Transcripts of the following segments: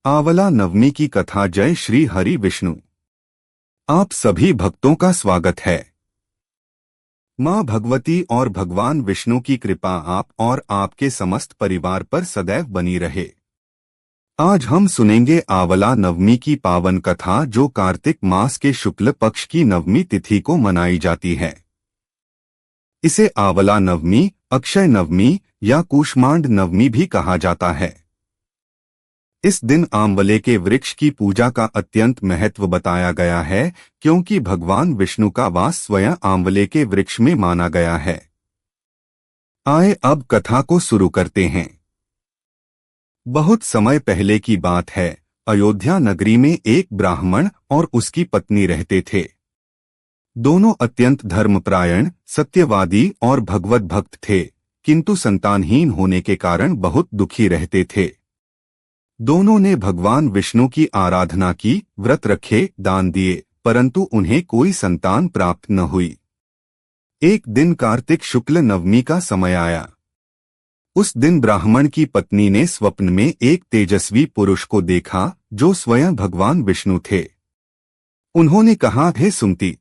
आंवला नवमी की कथा। जय श्री हरि विष्णु। आप सभी भक्तों का स्वागत है। मां भगवती और भगवान विष्णु की कृपा आप और आपके समस्त परिवार पर सदैव बनी रहे। आज हम सुनेंगे आंवला नवमी की पावन कथा, जो कार्तिक मास के शुक्ल पक्ष की नवमी तिथि को मनाई जाती है। इसे आंवला नवमी, अक्षय नवमी या कूष्मांड नवमी भी कहा जाता है। इस दिन आंवले के वृक्ष की पूजा का अत्यंत महत्व बताया गया है, क्योंकि भगवान विष्णु का वास स्वयं आंवले के वृक्ष में माना गया है। आए अब कथा को शुरू करते हैं। बहुत समय पहले की बात है। अयोध्या नगरी में एक ब्राह्मण और उसकी पत्नी रहते थे। दोनों अत्यंत धर्मपरायण, सत्यवादी और भगवत भक्त थे, किंतु संतानहीन होने के कारण बहुत दुखी रहते थे। दोनों ने भगवान विष्णु की आराधना की, व्रत रखे, दान दिए, परंतु उन्हें कोई संतान प्राप्त न हुई। एक दिन कार्तिक शुक्ल नवमी का समय आया। उस दिन ब्राह्मण की पत्नी ने स्वप्न में एक तेजस्वी पुरुष को देखा, जो स्वयं भगवान विष्णु थे। उन्होंने कहा, हे सुमति,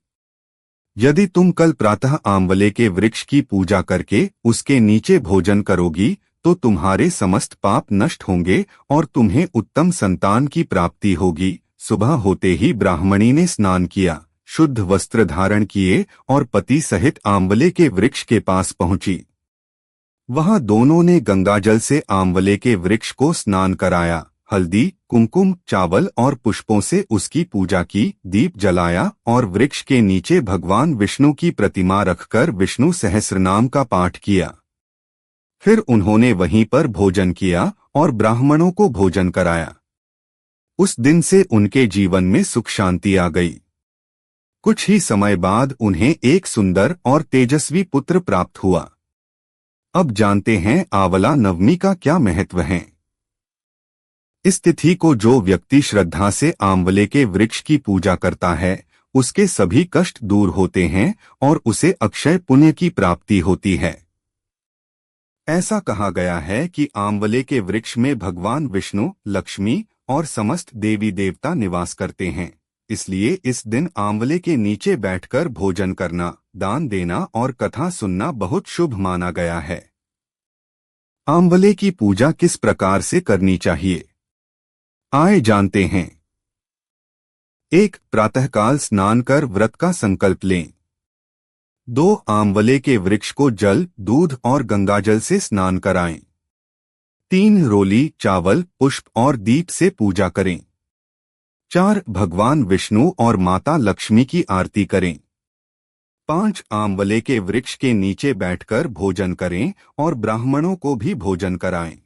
यदि तुम कल प्रातः आंवले के वृक्ष की पूजा करके उसके नीचे भोजन करोगी तो तुम्हारे समस्त पाप नष्ट होंगे और तुम्हें उत्तम संतान की प्राप्ति होगी। सुबह होते ही ब्राह्मणी ने स्नान किया, शुद्ध वस्त्र धारण किए और पति सहित आंवले के वृक्ष के पास पहुंची। वहां दोनों ने गंगाजल से आंवले के वृक्ष को स्नान कराया, हल्दी, कुमकुम, चावल और पुष्पों से उसकी पूजा की, दीप जलाया और वृक्ष के नीचे भगवान विष्णु की प्रतिमा रखकर विष्णु सहस्रनाम का पाठ किया। फिर उन्होंने वहीं पर भोजन किया और ब्राह्मणों को भोजन कराया। उस दिन से उनके जीवन में सुख शांति आ गई। कुछ ही समय बाद उन्हें एक सुंदर और तेजस्वी पुत्र प्राप्त हुआ। अब जानते हैं आंवला नवमी का क्या महत्व है। इस तिथि को जो व्यक्ति श्रद्धा से आंवले के वृक्ष की पूजा करता है, उसके सभी कष्ट दूर होते हैं और उसे अक्षय पुण्य की प्राप्ति होती है। ऐसा कहा गया है कि आंवले के वृक्ष में भगवान विष्णु, लक्ष्मी और समस्त देवी देवता निवास करते हैं। इसलिए इस दिन आंवले के नीचे बैठकर भोजन करना, दान देना और कथा सुनना बहुत शुभ माना गया है। आंवले की पूजा किस प्रकार से करनी चाहिए, आइए जानते हैं। 1. प्रातःकाल स्नान कर व्रत का संकल्प लें। 2. आंवले के वृक्ष को जल, दूध और गंगाजल से स्नान कराएं। 3. रोली, चावल, पुष्प और दीप से पूजा करें। 4. भगवान विष्णु और माता लक्ष्मी की आरती करें। 5. आंवले के वृक्ष के नीचे बैठकर भोजन करें और ब्राह्मणों को भी भोजन कराएं।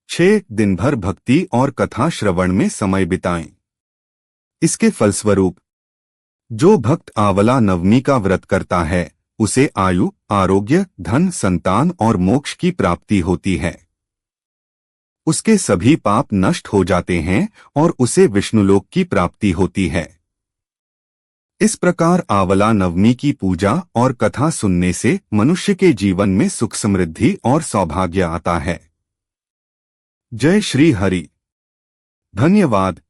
6. दिन भर भक्ति और कथा श्रवण में समय बिताएं। इसके फलस्वरूप जो भक्त आंवला नवमी का व्रत करता है, उसे आयु, आरोग्य, धन, संतान और मोक्ष की प्राप्ति होती है। उसके सभी पाप नष्ट हो जाते हैं और उसे विष्णुलोक की प्राप्ति होती है। इस प्रकार आंवला नवमी की पूजा और कथा सुनने से मनुष्य के जीवन में सुख, समृद्धि और सौभाग्य आता है। जय श्री हरि। धन्यवाद।